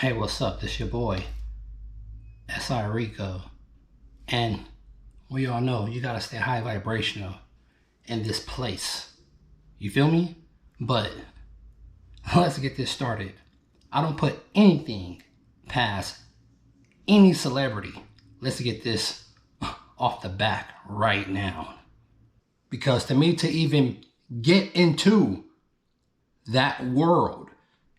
Hey, what's up? This your boy, SI Rico. And we all know you gotta stay high vibrational in this place. You feel me? But let's get this started. I don't put anything past any celebrity. Let's get this off the back right now. Because to me, to even get into that world,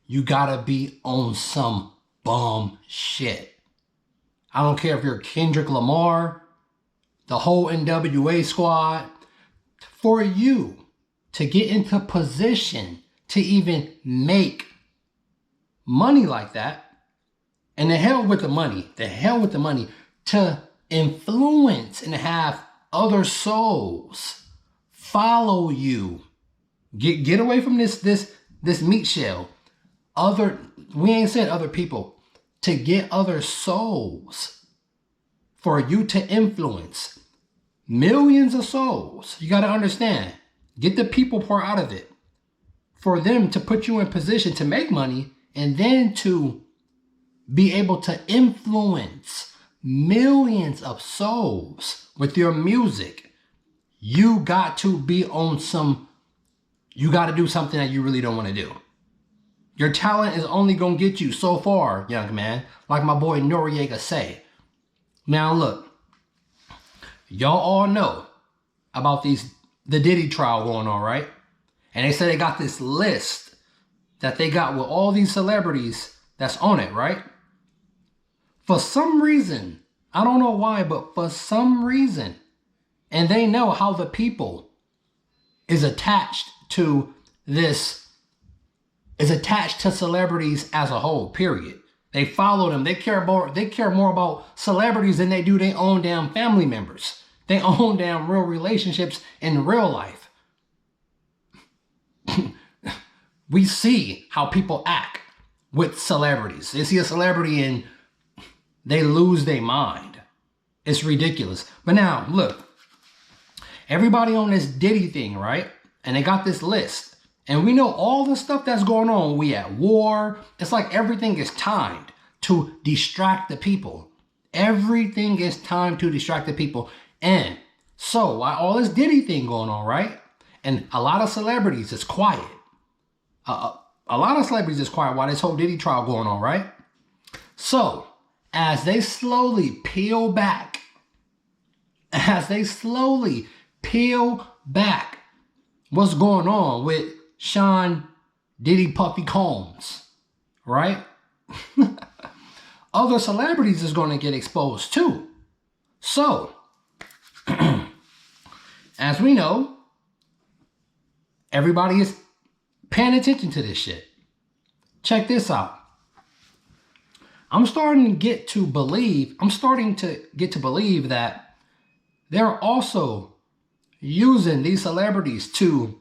you gotta be on some bum shit. I don't care if you're Kendrick Lamar, the whole NWA squad. For you to get into position to even make money like that, and the hell with the money, to influence and have other souls follow you. Get away from this meat shell. We ain't said other people. To get other souls for you to influence millions of souls. You got to understand. Get the people part out of it. For them to put you in position to make money and then to be able to influence millions of souls with your music. You got to be on you got to do something that you really don't want to do. Your talent is only going to get you so far, young man. Like my boy Noriega say. Now look, y'all all know about the Diddy trial going on, right? And they said they got this list that they got with all these celebrities that's on it, right? For some reason, I don't know why, but for some reason, and they know how the people is attached to celebrities as a whole, period. They follow them. They care more about celebrities than they do their own damn family members. They own damn real relationships in real life. We see how people act with celebrities. They see a celebrity and they lose their mind. It's ridiculous. But now, look. Everybody on this Diddy thing, right? And they got this list. And we know all the stuff that's going on. We at war. It's like everything is timed to distract the people. Everything is timed to distract the people. And so while all this Diddy thing going on, right? And a lot of celebrities is quiet. A lot of celebrities is quiet while this whole Diddy trial going on, right? So as they slowly peel back what's going on with Sean Diddy Puffy Combs, right? Other celebrities is going to get exposed too. So, as we know, everybody is paying attention to this shit. Check this out. I'm starting to get to believe that they're also using these celebrities to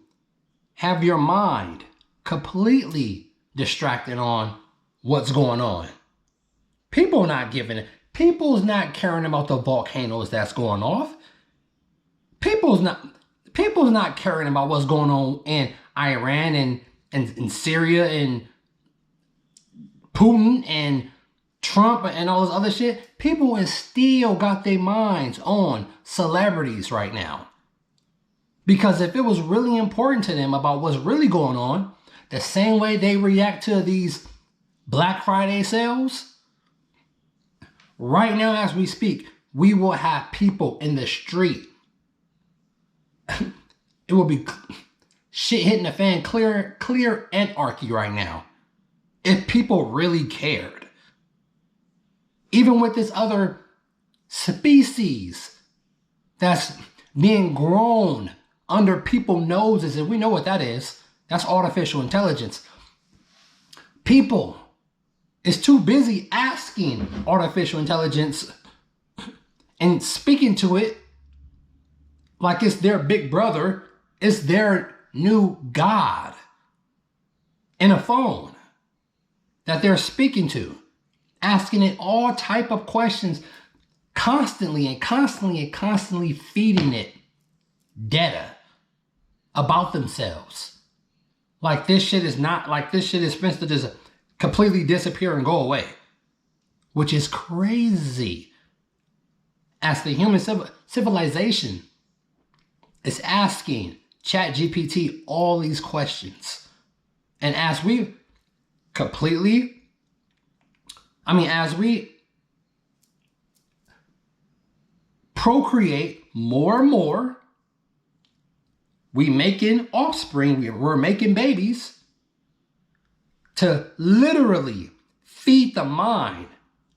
have your mind completely distracted on what's going on. People's not caring about the volcanoes that's going off. People's not caring about what's going on in Iran and Syria and Putin and Trump and all this other shit. People is still got their minds on celebrities right now. Because if it was really important to them about what's really going on, the same way they react to these Black Friday sales, right now as we speak, we will have people in the street. It will be shit hitting the fan, clear anarchy right now. If people really cared. Even with this other species that's being grown under people's noses, and we know what that is. That's artificial intelligence. People is too busy asking artificial intelligence and speaking to it like it's their big brother, it's their new God in a phone that they're speaking to, asking it all type of questions constantly feeding it data about themselves. Like this shit is, for instance, just completely disappear and go away, which is crazy. As the human civilization is asking ChatGPT all these questions. And as we procreate more and more, we making offspring, we're making babies to literally feed the mind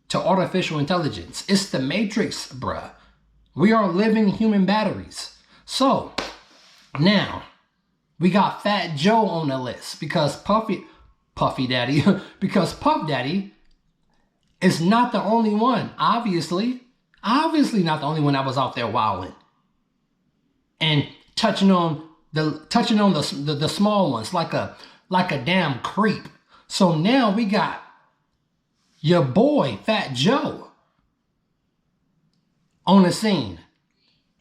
to artificial intelligence. It's the Matrix, bruh. We are living human batteries. So now we got Fat Joe on the list because Puffy Daddy, because Puff Daddy is not the only one. Obviously not the only one that was out there wilding and touching on the small ones like a damn creep. So now we got your boy Fat Joe on the scene.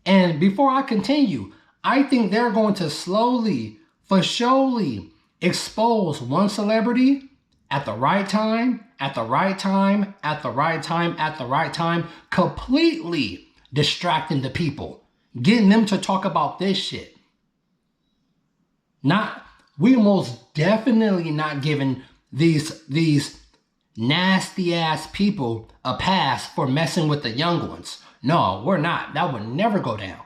And before I continue, I think they're going to slowly, for surely, expose one celebrity at the right time, completely distracting the people, getting them to talk about this shit. We most definitely not giving these nasty ass people a pass for messing with the young ones. No, we're not. That would never go down.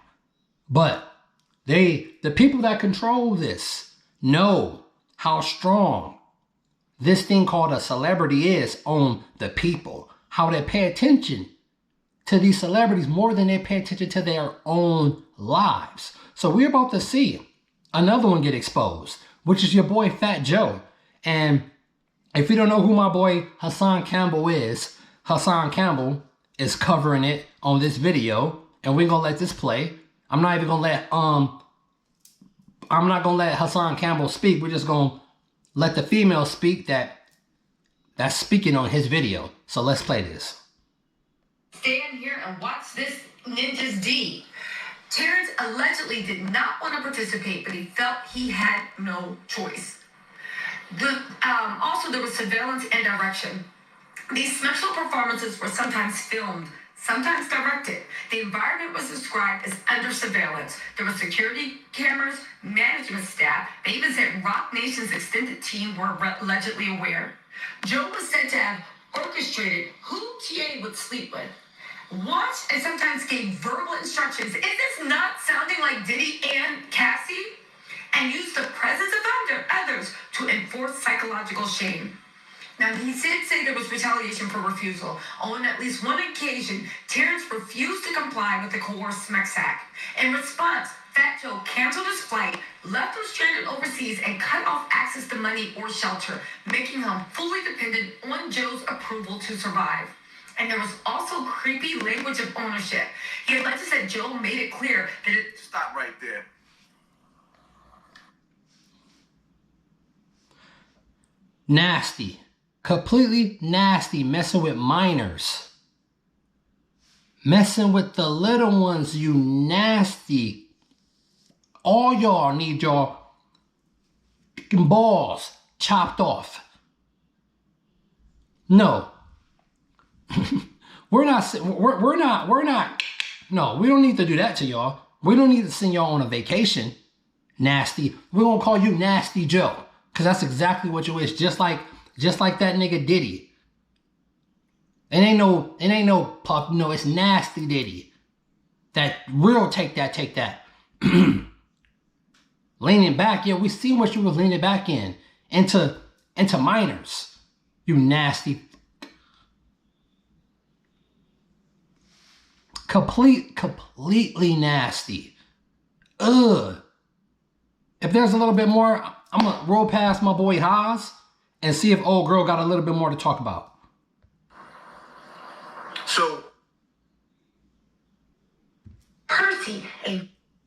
But the people that control this know how strong this thing called a celebrity is on the people. How they pay attention to these celebrities more than they pay attention to their own lives. So we're about to see another one get exposed, which is your boy Fat Joe. And if you don't know who my boy Hassan Campbell is, Hassan Campbell is covering it on this video, and we're gonna let this play. I'm not gonna let Hassan Campbell speak. We're just gonna let the female speak that's speaking on his video. So let's play this. Stand here and watch this Ninja's D. Terrence allegedly did not want to participate, but he felt he had no choice. Also, there was surveillance and direction. These special performances were sometimes filmed, sometimes directed. The environment was described as under surveillance. There were security cameras, management staff. They even said Rock Nation's extended team were allegedly aware. Joe was said to have orchestrated who TA would sleep with, watched, and sometimes gave verbal instructions. Is this not sounding like Diddy and Cassie? And used the presence of others to enforce psychological shame. Now, he did say there was retaliation for refusal. On at least one occasion, Terrence refused to comply with the coerced SMEX Act. In response, Fat Joe canceled his flight, left him stranded overseas, and cut off access to money or shelter, making him fully dependent on Joe's approval to survive. And there was also creepy language of ownership. He alleged that Joe made it clear that it... Stop right there. Nasty. Completely nasty, messing with minors. Messing with the little ones, you nasty. All y'all need your balls chopped off. No. We're not. No, we don't need to do that to y'all. We don't need to send y'all on a vacation. Nasty. We're gonna call you Nasty Joe. Cause that's exactly what you is. Just like that nigga Diddy. It ain't no Puff. No, it's Nasty Diddy. That real take that. Leaning back, yeah, we seen what you was leaning back into minors. You nasty. Completely nasty. Ugh. If there's a little bit more, I'm gonna roll past my boy Haas and see if old girl got a little bit more to talk about. So, Percy,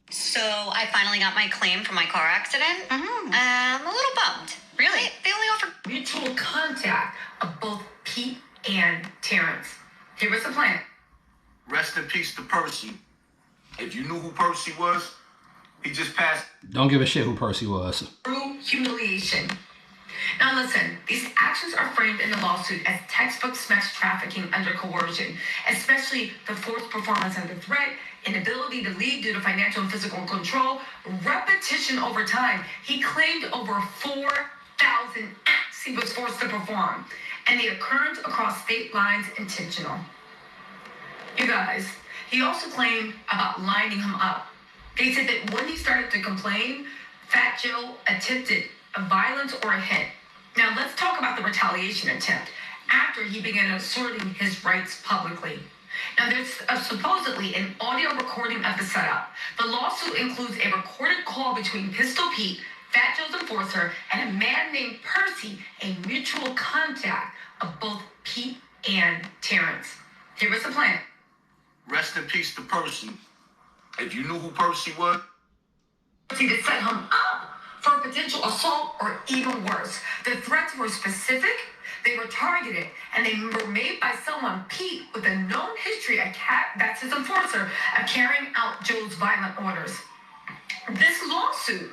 So I finally got my claim for my car accident. I'm a little bummed. Really? They only offered mutual contact of both Pete and Terrence. Here was the plan. rest in peace to Percy. If you knew who Percy was, he just passed. Don't give a shit who Percy was. Through humiliation. Now listen, these actions are framed in the lawsuit as textbook sex trafficking under coercion, especially the forced performance under threat, inability to leave due to financial and physical control, repetition over time. He claimed over 4,000 acts he was forced to perform, and the occurrence across state lines intentional. You guys, he also claimed about lining him up. They said that when he started to complain, Fat Joe attempted a violence or a hit. Now let's talk about the retaliation attempt after he began asserting his rights publicly. Now there's supposedly an audio recording of the setup. The lawsuit includes a recorded call between Pistol Pete, Fat Joe's enforcer, and a man named Percy, a mutual contact of both Pete and Terrence. Here was the plan. Rest in peace to Percy. If you knew who Percy was, To set him up for a potential assault or even worse. The threats were specific, they were targeted, and they were made by someone, Pete, with a known history, that's his enforcer, of carrying out Joe's violent orders. This lawsuit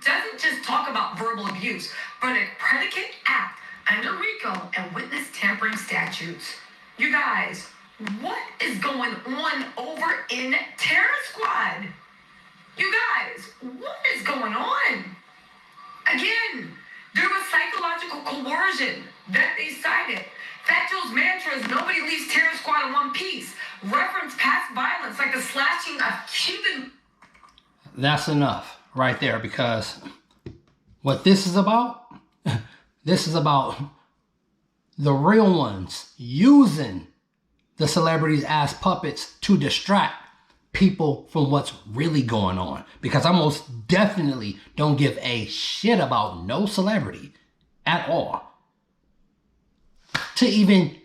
doesn't just talk about verbal abuse, but a predicate act under RICO and witness tampering statutes. You guys, what is going on over in Terror Squad? You guys, what is going on? Again, there was psychological coercion that they cited. Fat Joe's mantra is nobody leaves Terror Squad in one piece. Reference past violence like the slashing of Cuban. That's enough right there, because what this is about, this is about the real ones using the celebrities as puppets to distract people from what's really going on. Because I most definitely don't give a shit about no celebrity at all. To even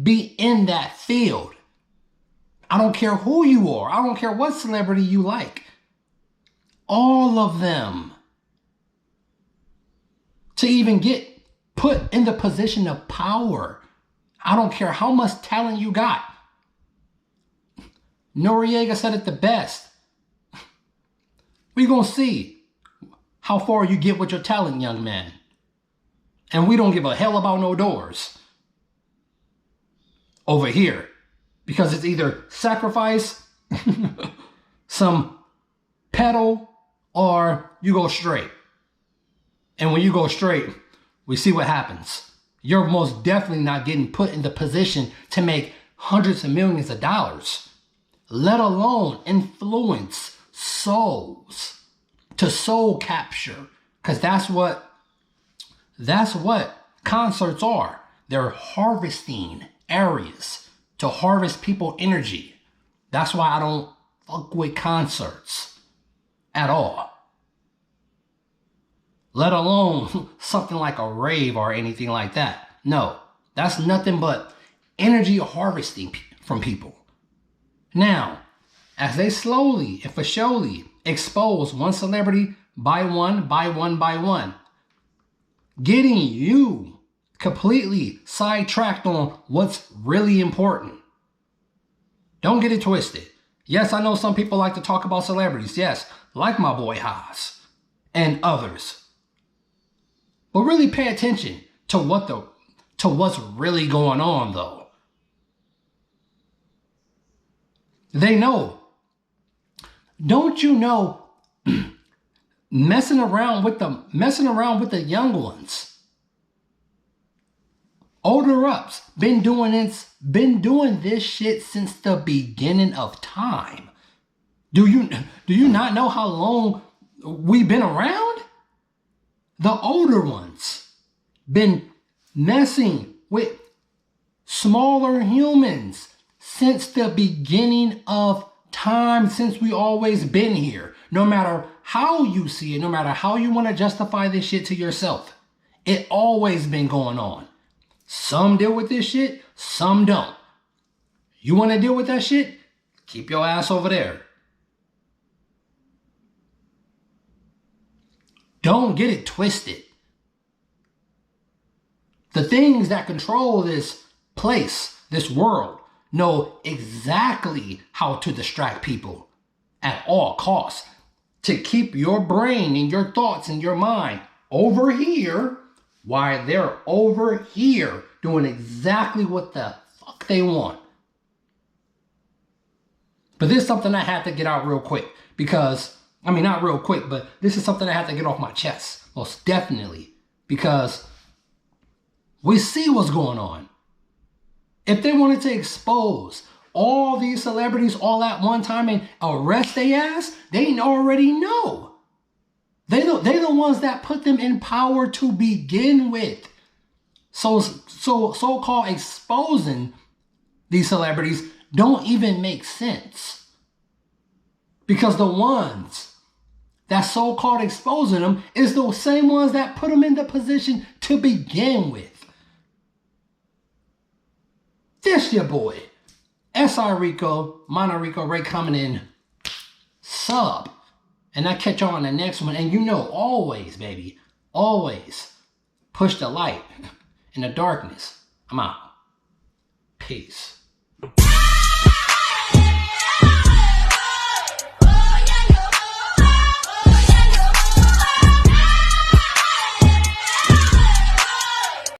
be in that field. I don't care who you are. I don't care what celebrity you like. All of them. To even get put in the position of power. I don't care how much talent you got. Noriega said it the best. We're going to see how far you get with your talent, young man. And we don't give a hell about no doors over here. Because it's either sacrifice, some pedal, or you go straight. And when you go straight, we see what happens. You're most definitely not getting put in the position to make hundreds of millions of dollars, let alone influence souls to soul capture. Because that's what concerts are. They're harvesting areas to harvest people energy. That's why I don't fuck with concerts at all. Let alone something like a rave or anything like that. No, that's nothing but energy harvesting from people. Now, as they slowly and for surely expose one celebrity by one, getting you completely sidetracked on what's really important. Don't get it twisted. Yes, I know some people like to talk about celebrities. Yes, like my boy Haas and others. But really pay attention to what's really going on, though. They know. Don't you know? messing around with the young ones. Older ups been doing this shit since the beginning of time. Do you not know how long we've been around? The older ones been messing with smaller humans since the beginning of time, since we always been here. No matter how you see it, no matter how you want to justify this shit to yourself, it always been going on. Some deal with this shit, some don't. You want to deal with that shit? Keep your ass over there. Don't get it twisted. The things that control this place, this world, know exactly how to distract people at all costs to keep your brain and your thoughts and your mind over here while they're over here doing exactly what the fuck they want. But this is something I had to get out real quick because, I mean, not real quick, but this is something I have to get off my chest, most definitely, because we see what's going on. If they wanted to expose all these celebrities all at one time and arrest their ass, they already know. They the ones that put them in power to begin with. So-called exposing these celebrities don't even make sense. Because the ones that so-called exposing them is the same ones that put them in the position to begin with. This your boy, SI Rico, Mono Rico Ray coming in sub. And I catch y'all on the next one. And you know, always, baby, always push the light in the darkness. I'm out. Peace.